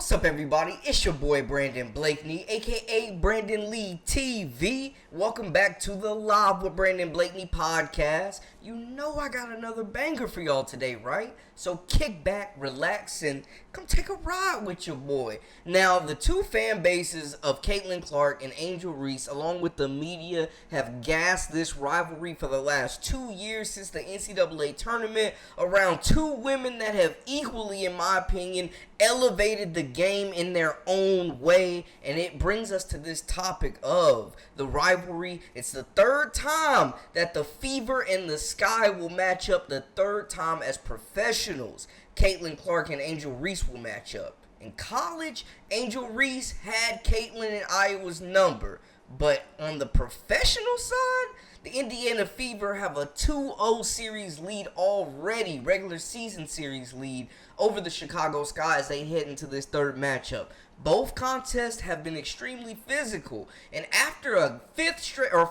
What's up, everybody? It's your boy Brandon Blakeney, aka Brandon Lee TV. Welcome back to the Live with Brandon Blakeney podcast. You know I got another banger for y'all today, right? So kick back, relax, and come take a ride with your boy. Now, the two fan bases of Caitlin Clark and Angel Reese, along with the media, have gassed this rivalry for the last 2 years since the NCAA tournament around two women that have equally, in my opinion, elevated the game in their own way. And it brings us to this topic of the rivalry. It's the third time that the Fever and the Sky will match up, the third time as professionals. Caitlin Clark and Angel Reese will match up. In college, Angel Reese had Caitlin and Iowa's number. But on the professional side, the Indiana Fever have a 2-0 series lead already, regular season series lead, over the Chicago Sky as they head into this third matchup. Both contests have been extremely physical, and after a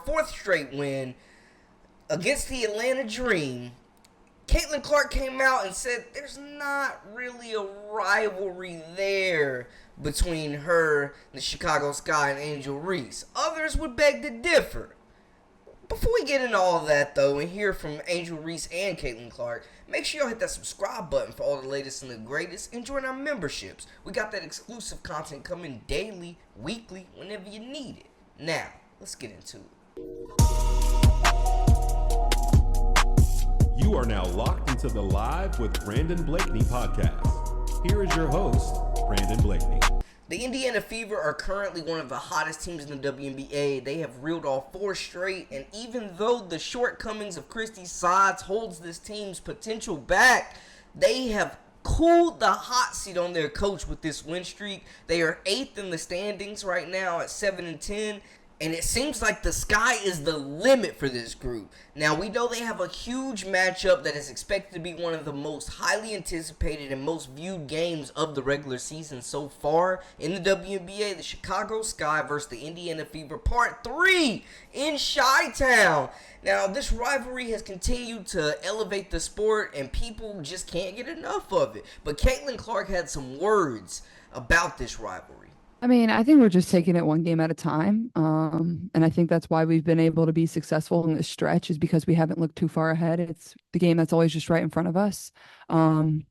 fourth straight win against the Atlanta Dream, Caitlin Clark came out and said there's not really a rivalry there between her, the Chicago Sky, and Angel Reese. Others would beg to differ. Before we get into all of that, though, and hear from Angel Reese and Caitlin Clark, make sure y'all hit that subscribe button for all the latest and the greatest, and join our memberships. We got that exclusive content coming daily, weekly, whenever you need it. Now, let's get into it. You are now locked into the Live with Brandon Blakeney podcast. Here is your host, Brandon Blakeney. The Indiana Fever are currently one of the hottest teams in the WNBA. They have reeled off 4 straight, and even though the shortcomings of Christy Sides holds this team's potential back, they have cooled the hot seat on their coach with this win streak. They are 8th in the standings right now at 7-10. And it seems like the sky is the limit for this group. Now, we know they have a huge matchup that is expected to be one of the most highly anticipated and most viewed games of the regular season so far in the WNBA. The Chicago Sky versus the Indiana Fever, Part 3 in Chi-Town. Now, this rivalry has continued to elevate the sport, and people just can't get enough of it. But Caitlin Clark had some words about this rivalry. I mean, I think we're just taking it one game at a time. And I think that's why we've been able to be successful in this stretch, is because we haven't looked too far ahead. It's the game that's always just right in front of us. I'm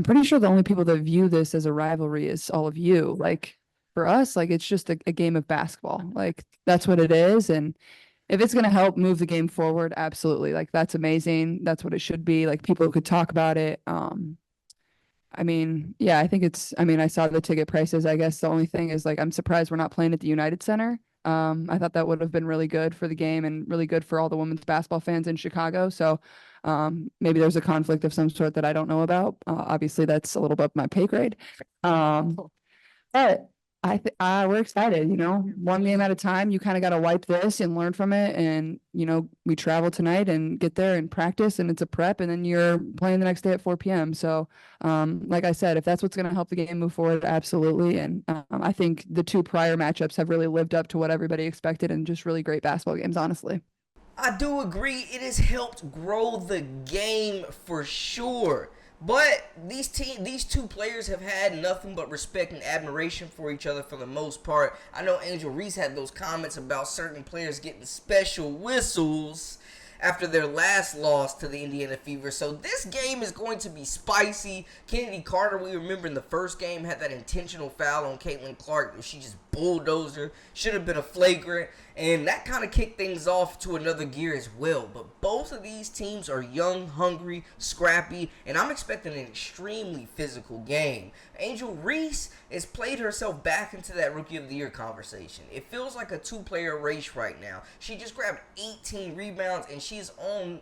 pretty sure the only people that view this as a rivalry is all of you. Like, for us, like, it's just a game of basketball. Like, that's what it is. And if it's going to help move the game forward, absolutely. Like, that's amazing. That's what it should be. Like, people could talk about it. I mean, yeah, I think I saw the ticket prices. I guess the only thing is, like, I'm surprised we're not playing at the United Center. I thought that would have been really good for the game and really good for all the women's basketball fans in Chicago. So maybe there's a conflict of some sort that I don't know about. Obviously, that's a little above my pay grade. But we're excited, one game at a time. You kind of got to wipe this and learn from it. And, we travel tonight and get there and practice, and it's a prep, and then you're playing the next day at 4 p.m. So, like I said, if that's what's going to help the game move forward, absolutely. And I think the 2 prior matchups have really lived up to what everybody expected, and just really great basketball games, honestly. I do agree. It has helped grow the game for sure. But these two players have had nothing but respect and admiration for each other for the most part. I know Angel Reese had those comments about certain players getting special whistles after their last loss to the Indiana Fever. So this game is going to be spicy. Kennedy Carter, we remember in the first game, had that intentional foul on Caitlin Clark. She just bulldozed her. Should have been a flagrant. And that kind of kicked things off to another gear as well. But both of these teams are young, hungry, scrappy, and I'm expecting an extremely physical game. Angel Reese has played herself back into that Rookie of the Year conversation. It feels like a 2-player race right now. She just grabbed 18 rebounds, and she's on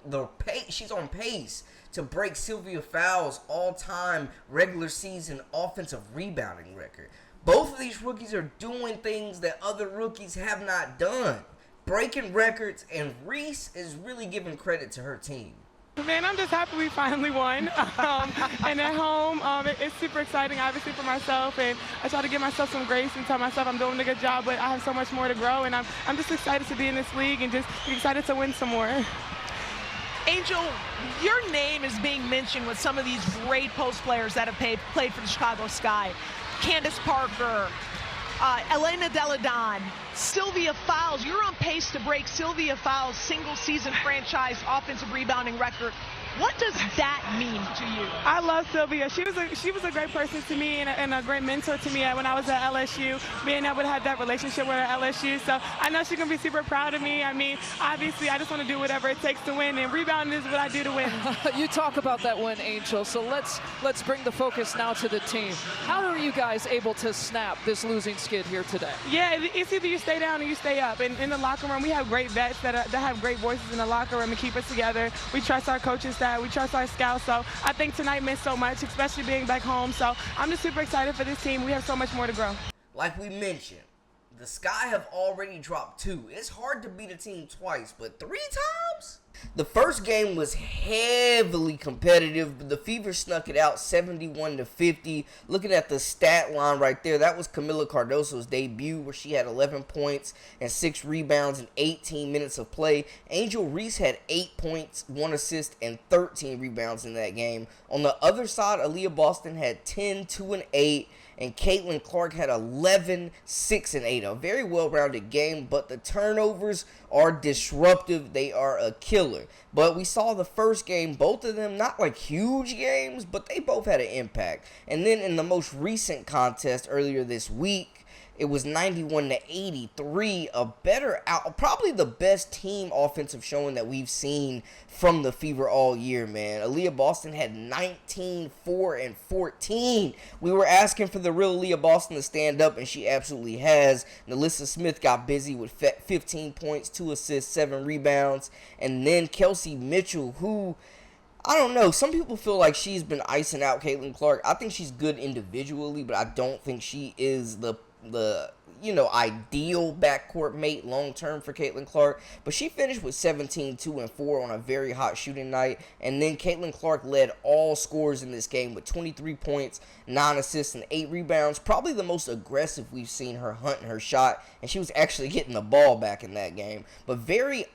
pace to break Sylvia Fowles' all-time regular season offensive rebounding record. Both of these rookies are doing things that other rookies have not done, breaking records, and Reese is really giving credit to her team. Man, I'm just happy we finally won. And at home, it's super exciting, obviously, for myself. And I try to give myself some grace and tell myself I'm doing a good job, but I have so much more to grow. And I'm just excited to be in this league and just excited to win some more. Angel, your name is being mentioned with some of these great post players that have played for the Chicago Sky. Candace Parker, Elena Deladon, Sylvia Fowles. You're on pace to break Sylvia Fowles' single-season franchise offensive rebounding record. What does that mean to you? I love Sylvia. She was a great person to me and a great mentor to me when I was at LSU, being able to have that relationship with her at LSU. So I know she's going to be super proud of me. I mean, obviously, I just want to do whatever it takes to win, and rebounding is what I do to win. You talk about that win, Angel, so let's bring the focus now to the team. How are you guys able to snap this losing skid here today? Yeah, it's either you stay down or you stay up. And in the locker room, we have great vets that have great voices in the locker room and keep us together. We trust our coaching staff. We trust our scouts. So I think tonight meant so much, especially being back home. So I'm just super excited for this team. We have so much more to grow. Like we mentioned, the Sky have already dropped 2. It's hard to beat a team twice, but 3 times? The first game was heavily competitive, but the Fever snuck it out 71-50. Looking at the stat line right there, that was Camila Cardoso's debut, where she had 11 points and 6 rebounds in 18 minutes of play. Angel Reese had 8 points, 1 assist, and 13 rebounds in that game. On the other side, Aaliyah Boston had 10, 2, and 8. And Caitlin Clark had 11, 6, and 8. A very well-rounded game, but the turnovers are disruptive. They are a killer. But we saw the first game, both of them, not like huge games, but they both had an impact. And then in the most recent contest earlier this week, it was 91-83, a better out, probably the best team offensive showing that we've seen from the Fever all year, man. Aaliyah Boston had 19, 4, and 14. We were asking for the real Aaliyah Boston to stand up, and she absolutely has. Nalissa Smith got busy with 15 points, 2 assists, 7 rebounds. And then Kelsey Mitchell, who, I don't know, some people feel like she's been icing out Caitlin Clark. I think she's good individually, but I don't think she is the ideal backcourt mate long-term for Caitlin Clark. But she finished with 17, 2, and 4 on a very hot shooting night. And then Caitlin Clark led all scorers in this game with 23 points, 9 assists, and 8 rebounds. Probably the most aggressive we've seen her hunting her shot. And she was actually getting the ball back in that game. But very,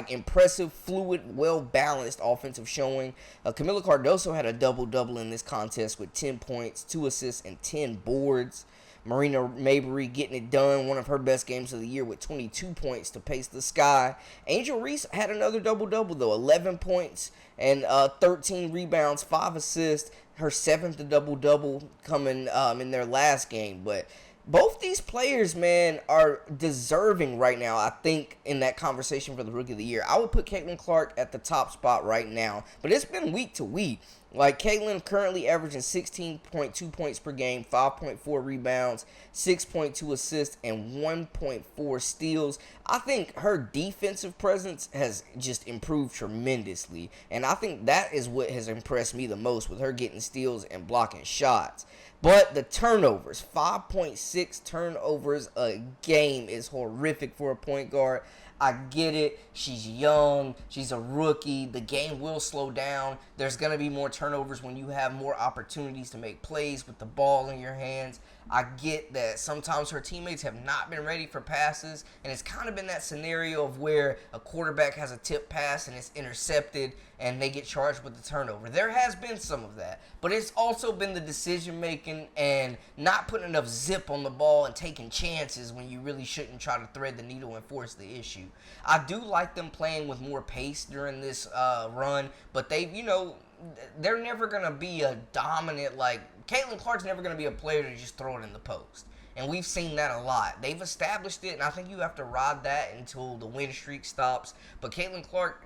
impressive, fluid, well-balanced offensive showing. Camila Cardoso had a double-double in this contest with 10 points, 2 assists, and 10 boards. Marina Mabry getting it done, one of her best games of the year with 22 points to pace the Sky. Angel Reese had another double-double, though, 11 points and 13 rebounds, 5 assists, her 7th double-double coming in their last game. But both these players, man, are deserving right now, I think, in that conversation for the Rookie of the Year. I would put Caitlin Clark at the top spot right now, but it's been week to week. Like, Caitlin currently averaging 16.2 points per game, 5.4 rebounds, 6.2 assists, and 1.4 steals. I think her defensive presence has just improved tremendously, and I think that is what has impressed me the most, with her getting steals and blocking shots. But the turnovers, 5.6 turnovers a game is horrific for a point guard. I get it. She's young. She's a rookie. The game will slow down. There's going to be more turnovers when you have more opportunities to make plays with the ball in your hands. I get that sometimes her teammates have not been ready for passes, and it's kind of been that scenario of where a quarterback has a tip pass and it's intercepted and they get charged with the turnover. There has been some of that, but it's also been the decision making and not putting enough zip on the ball and taking chances when you really shouldn't try to thread the needle and force the issue. I do like them playing with more pace during this run, but they're never going to be a dominant, Caitlin Clark's never going to be a player to just throw it in the post. And we've seen that a lot. They've established it, and I think you have to ride that until the win streak stops. But Caitlin Clark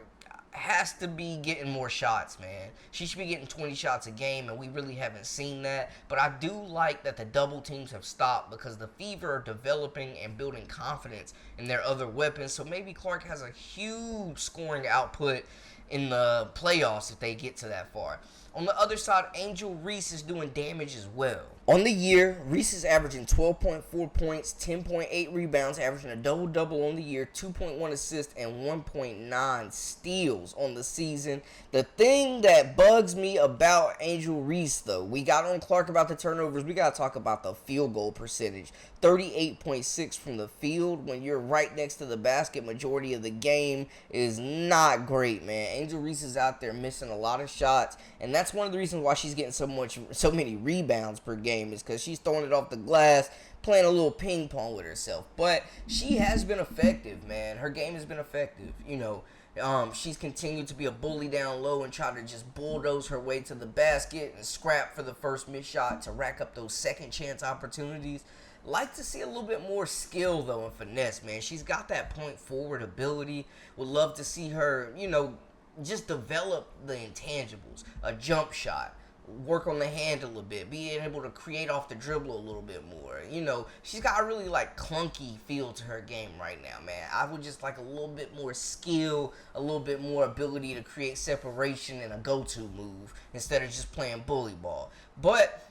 has to be getting more shots, man. She should be getting 20 shots a game, and we really haven't seen that. But I do like that the double teams have stopped, because the Fever are developing and building confidence in their other weapons. So maybe Clark has a huge scoring output in the playoffs if they get to that far. On the other side, Angel Reese is doing damage as well. On the year, Reese is averaging 12.4 points, 10.8 rebounds, averaging a double-double on the year, 2.1 assists, and 1.9 steals on the season. The thing that bugs me about Angel Reese, though, we got on Clark about the turnovers. We got to talk about the field goal percentage. 38.6 from the field when you're right next to the basket majority of the game is not great, man. Angel Reese is out there missing a lot of shots, and that's one of the reasons why she's getting so many rebounds per game. game is because she's throwing it off the glass, playing a little ping pong with herself. But she has been effective, man. Her game has been effective. She's continued to be a bully down low and try to just bulldoze her way to the basket and scrap for the first missed shot to rack up those second chance opportunities. Like to see a little bit more skill, though, and finesse, man. She's got that point forward ability. Would love to see her, just develop the intangibles. A jump shot. Work on the handle a bit. Being able to create off the dribble a little bit more. She's got a really, clunky feel to her game right now, man. I would just like a little bit more skill, a little bit more ability to create separation and a go-to move instead of just playing bully ball. But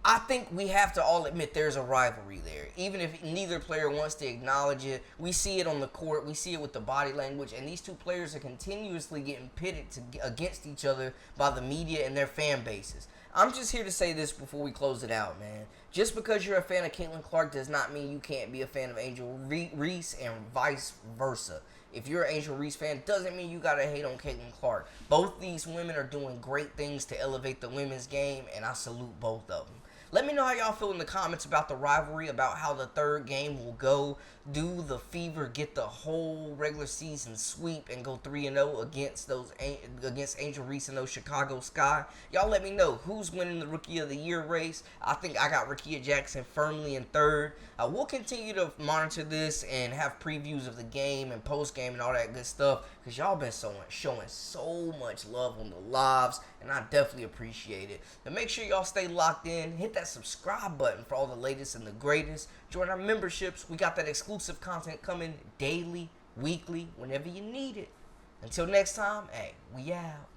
I think we have to all admit there's a rivalry there. Even if neither player wants to acknowledge it, we see it on the court, we see it with the body language, and these two players are continuously getting pitted against each other by the media and their fan bases. I'm just here to say this before we close it out, man. Just because you're a fan of Caitlin Clark does not mean you can't be a fan of Angel Reese and vice versa. If you're an Angel Reese fan, doesn't mean you gotta hate on Caitlin Clark. Both these women are doing great things to elevate the women's game, and I salute both of them. Let me know how y'all feel in the comments about the rivalry, about how the third game will go. Do the Fever get the whole regular season sweep and go 3-0 against Angel Reese and those Chicago Sky? Y'all let me know who's winning the Rookie of the Year race. I think I got Rickea Jackson firmly in third. We'll continue to monitor this and have previews of the game and post game and all that good stuff because y'all been showing so much love on the lives, and I definitely appreciate it. And make sure y'all stay locked in. Hit that subscribe button for all the latest and the greatest. Join our memberships. We got that exclusive content coming daily, weekly, whenever you need it. Until next time, hey, we out.